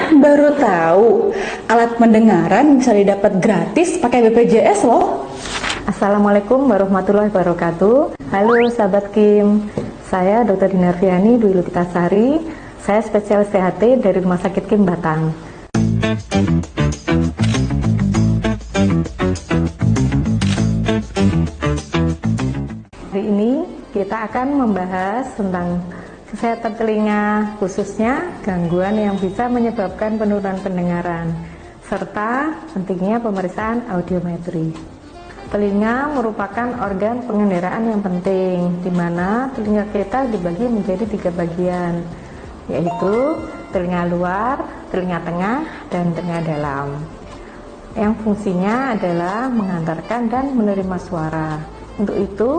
Baru tahu, alat pendengaran bisa didapat gratis pakai BPJS loh. Assalamualaikum warahmatullahi wabarakatuh. Halo sahabat Kim, saya Dr. Dinarviani Dwi Lukitasari. Saya spesialis THT dari Rumah Sakit Kim Batang. Hari ini kita akan membahas tentang kesehatan telinga, khususnya gangguan yang bisa menyebabkan penurunan pendengaran, serta pentingnya pemeriksaan audiometri. Telinga merupakan organ pengendaraan yang penting, di mana telinga kita dibagi menjadi 3 bagian, yaitu telinga luar, telinga tengah, dan telinga dalam, yang fungsinya adalah mengantarkan dan menerima suara. Untuk itu,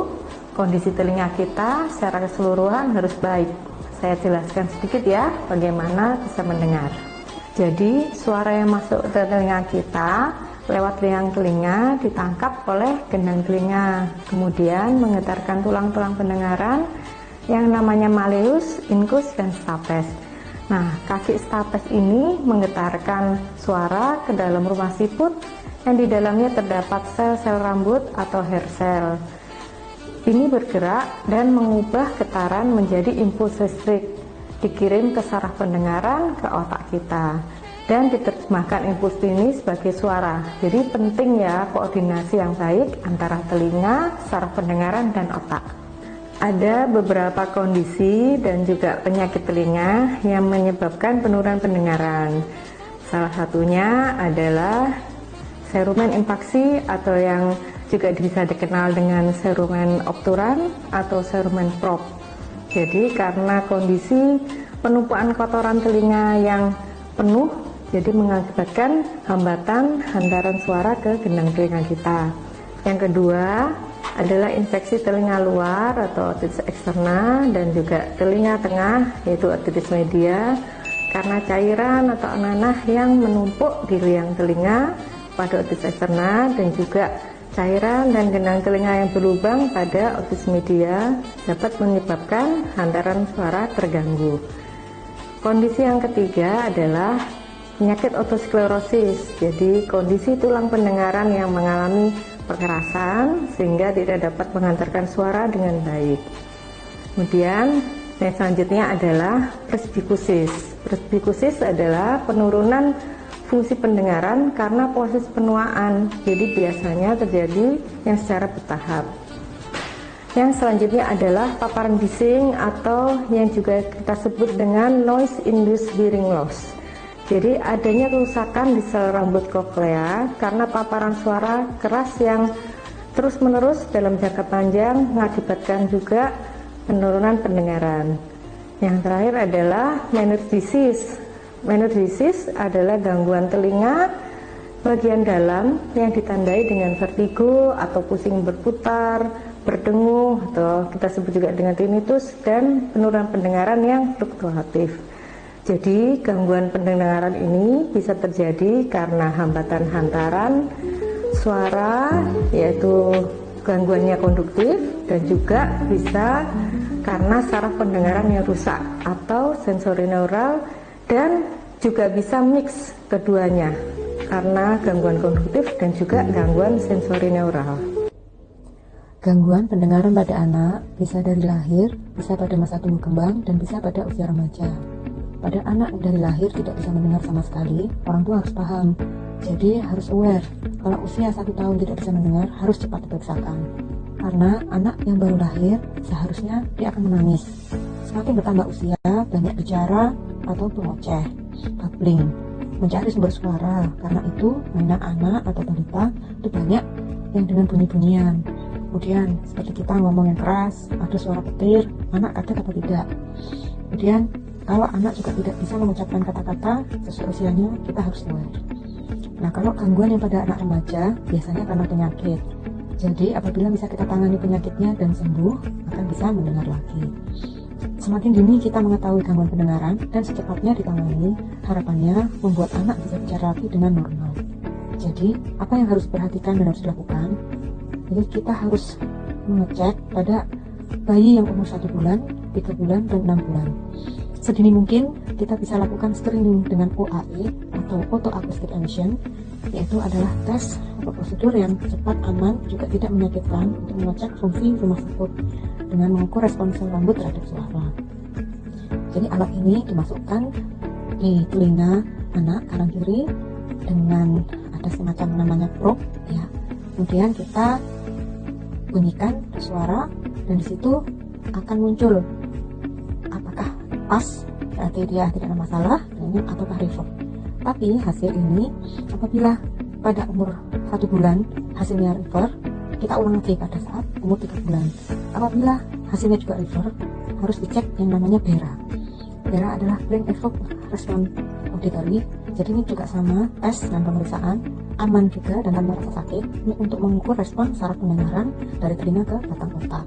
kondisi telinga kita secara keseluruhan harus baik. Saya jelaskan sedikit ya bagaimana bisa mendengar. Jadi suara yang masuk ke telinga kita lewat liang telinga ditangkap oleh gendang telinga, kemudian menggetarkan tulang-tulang pendengaran yang namanya malleus, incus, dan stapes. Nah, kaki stapes ini menggetarkan suara ke dalam rumah siput yang di dalamnya terdapat sel-sel rambut atau hair cell. Ini bergerak dan mengubah getaran menjadi impuls listrik, dikirim ke saraf pendengaran ke otak kita, dan diterjemahkan impuls ini sebagai suara. Jadi penting ya koordinasi yang baik antara telinga, saraf pendengaran, dan otak. Ada beberapa kondisi dan juga penyakit telinga yang menyebabkan penurunan pendengaran. Salah satunya adalah serumen infaksi atau yang juga bisa dikenal dengan serumen obturan atau serumen prop. Jadi karena kondisi penumpukan kotoran telinga yang penuh, jadi mengakibatkan hambatan hantaran suara ke gendang telinga kita. Yang kedua adalah infeksi telinga luar atau otitis eksterna, dan juga telinga tengah yaitu otitis media, karena cairan atau nanah yang menumpuk di liang telinga pada otitis eksterna, dan juga cairan dan gendang telinga yang berlubang pada otitis media dapat menyebabkan hantaran suara terganggu. Kondisi yang ketiga adalah penyakit otosklerosis, jadi kondisi tulang pendengaran yang mengalami perkerasan sehingga tidak dapat menghantarkan suara dengan baik. Kemudian yang selanjutnya adalah presbikusis. Presbikusis adalah penurunan fungsi pendengaran karena proses penuaan, jadi biasanya terjadi yang secara bertahap. Yang selanjutnya adalah paparan bising atau yang juga kita sebut dengan noise induced hearing loss. Jadi adanya kerusakan di sel rambut koklea karena paparan suara keras yang terus-menerus dalam jangka panjang mengakibatkan juga penurunan pendengaran. Yang terakhir adalah Meniere's disease. Meniere's disease adalah gangguan telinga bagian dalam yang ditandai dengan vertigo atau pusing berputar, berdengung, atau kita sebut juga dengan tinnitus, dan penurunan pendengaran yang fluktuatif. Jadi gangguan pendengaran ini bisa terjadi karena hambatan hantaran suara, yaitu gangguannya konduktif, dan juga bisa karena saraf pendengaran yang rusak atau sensorineural, dan juga bisa mix keduanya karena gangguan konduktif dan juga gangguan sensorineural. Gangguan pendengaran pada anak bisa dari lahir, bisa pada masa tumbuh kembang, dan bisa pada usia remaja. Pada anak dari lahir tidak bisa mendengar sama sekali, orang tua harus paham. Jadi harus aware, kalau usia 1 tahun tidak bisa mendengar, harus cepat diperiksakan. Karena anak yang baru lahir, seharusnya dia akan menangis. Semakin bertambah usia, banyak bicara atau mengoceh, babbling, mencari sumber suara. Karena itu, mainan anak atau balita itu banyak yang dengan bunyi-bunyian. Kemudian, seperti kita ngomong yang keras, ada suara petir, anak kaget atau tidak. Kemudian, kalau anak juga tidak bisa mengucapkan kata-kata sesuai usianya, kita harus aware. Nah, kalau gangguan yang pada anak remaja, biasanya karena penyakit. Jadi, apabila bisa kita tangani penyakitnya dan sembuh, akan bisa mendengar lagi. Semakin dini kita mengetahui gangguan pendengaran dan secepatnya ditangani, harapannya membuat anak bisa bicara lagi dengan normal. Jadi, apa yang harus diperhatikan dan harus dilakukan? Jadi, kita harus mengecek pada bayi yang umur 1 bulan, 3 bulan, dan 6 bulan. Sedini mungkin kita bisa lakukan screening dengan OAE atau Auto Acoustic Emission, yaitu adalah tes atau prosedur yang cepat, aman, juga tidak menyakitkan untuk mengecek fungsi rumah sakit dengan mengukur respon sel rambut terhadap suara. Jadi alat ini dimasukkan di telinga anak kanan kiri dengan ada semacam namanya probe ya. Kemudian kita bunyikan suara dan disitu akan muncul apakah pas, berarti dia tidak ada masalah, dan ataukah reverb. Tapi hasil ini apabila pada umur 1 bulan hasilnya reverb, kita ulang lagi pada saat umur 3 bulan. Apabila hasilnya juga reverb, harus dicek yang namanya BERA. BERA adalah Brain Evoked Response Auditory. Jadi ini juga sama, tes dan pemeriksaan, aman juga dan tanpa rasa sakit. Ini untuk mengukur respon saraf pendengaran dari telinga ke batang otak.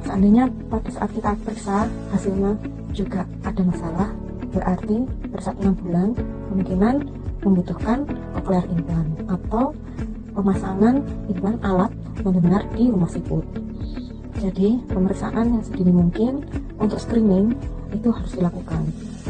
Seandainya pada saat kita periksa hasilnya juga ada masalah, berarti pada saat 6 bulan kemungkinan membutuhkan cochlear implant atau pemasangan implan alat mendengar di rumah siput. Jadi pemeriksaan yang sedini mungkin untuk screening itu harus dilakukan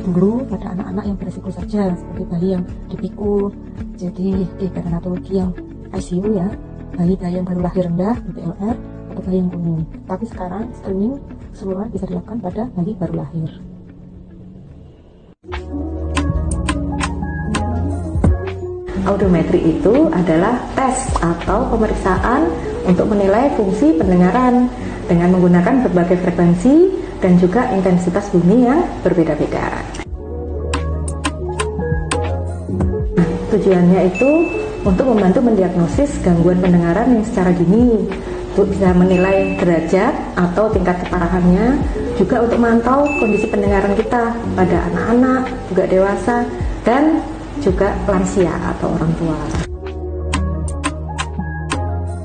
dulu pada anak-anak yang berisiko saja, seperti bayi yang dipikul, jadi di perinatologi yang ICU ya, bayi yang baru lahir rendah BLR, atau bayi yang kuning. Tapi sekarang screening keseluruhan bisa dilakukan pada bayi baru lahir. Audiometri itu adalah tes atau pemeriksaan untuk menilai fungsi pendengaran dengan menggunakan berbagai frekuensi dan juga intensitas bunyi yang berbeda-beda. Nah, tujuannya itu untuk membantu mendiagnosis gangguan pendengaran yang secara dini, untuk bisa menilai derajat atau tingkat keparahannya, juga untuk memantau kondisi pendengaran kita pada anak-anak, juga dewasa, dan juga lansia atau orang tua.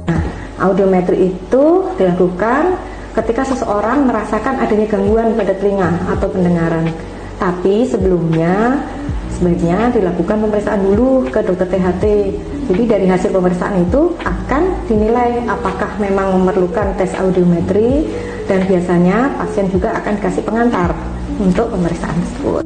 Nah, audiometri itu dilakukan ketika seseorang merasakan adanya gangguan pada telinga atau pendengaran. Tapi sebelumnya sebaiknya dilakukan pemeriksaan dulu ke dokter THT. Jadi dari hasil pemeriksaan itu akan dinilai apakah memang memerlukan tes audiometri, dan biasanya pasien juga akan dikasih pengantar untuk pemeriksaan tersebut.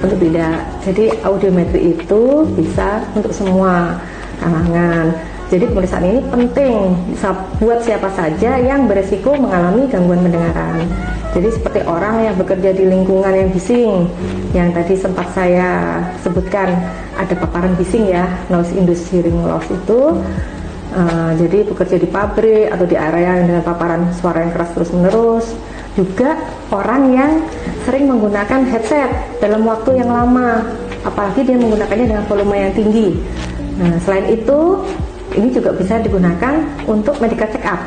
Untuk tidak, jadi audiometri itu bisa untuk semua kalangan. Jadi pemeriksaan ini penting buat siapa saja yang beresiko mengalami gangguan pendengaran. Jadi seperti orang yang bekerja di lingkungan yang bising, yang tadi sempat saya sebutkan ada paparan bising ya, noise induced hearing loss itu. Jadi bekerja di pabrik atau di area yang dengan paparan suara yang keras terus-menerus. Juga orang yang sering menggunakan headset dalam waktu yang lama, apalagi dia menggunakannya dengan volume yang tinggi. Nah, selain itu, ini juga bisa digunakan untuk medical check up.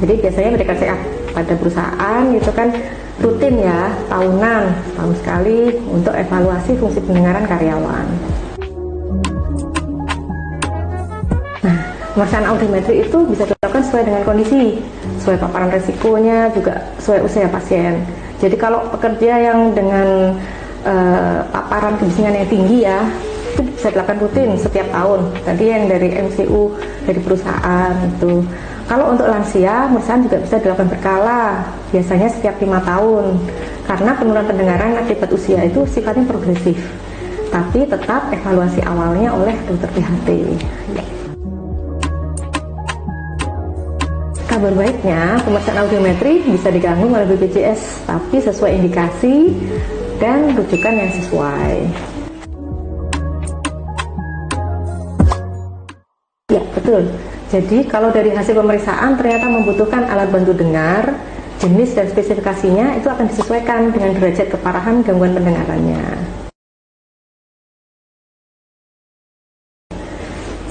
Jadi biasanya medical check up pada perusahaan itu kan rutin ya, tahunan, tahun sekali untuk evaluasi fungsi pendengaran karyawan. Nah, pemeriksaan audiometri itu bisa dilakukan sesuai dengan kondisi, sesuai paparan resikonya, juga sesuai usia pasien. Jadi kalau pekerja yang dengan paparan kebisingan yang tinggi ya, itu bisa dilakukan rutin setiap tahun. Tadi yang dari MCU, dari perusahaan itu. Kalau untuk lansia, pemeriksaan juga bisa dilakukan berkala, biasanya setiap 5 tahun. Karena penurunan pendengaran akibat usia itu sifatnya progresif. Tapi tetap evaluasi awalnya oleh dokter THT. Kabar baiknya, pemeriksaan audiometri bisa diganggu oleh BPJS, tapi sesuai indikasi dan rujukan yang sesuai. Ya, betul. Jadi kalau dari hasil pemeriksaan ternyata membutuhkan alat bantu dengar, jenis dan spesifikasinya itu akan disesuaikan dengan derajat keparahan gangguan pendengarannya.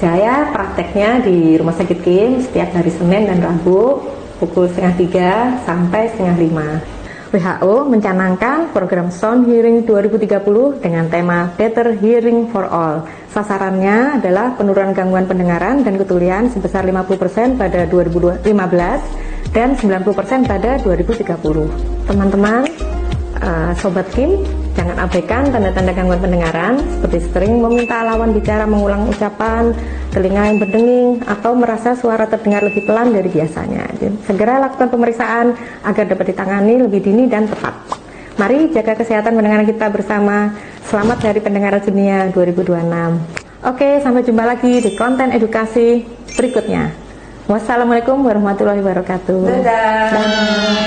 Saya prakteknya di Rumah Sakit Kim setiap hari Senin dan Rabu pukul 2:30 sampai 4:30. WHO mencanangkan program Sound Hearing 2030 dengan tema Better Hearing for All. Sasarannya adalah penurunan gangguan pendengaran dan ketulian sebesar 50% pada 2015 dan 90% pada 2030. Teman-teman, Sobat Kim, Jangan abaikan tanda-tanda gangguan pendengaran seperti sering meminta lawan bicara mengulang ucapan, telinga yang berdenging, atau merasa suara terdengar lebih pelan dari biasanya. Segera lakukan pemeriksaan agar dapat ditangani lebih dini dan tepat. Mari jaga kesehatan pendengaran kita bersama. Selamat Hari Pendengaran Dunia 2026. Oke, sampai jumpa lagi di konten edukasi berikutnya. Wassalamualaikum warahmatullahi wabarakatuh. Dadah.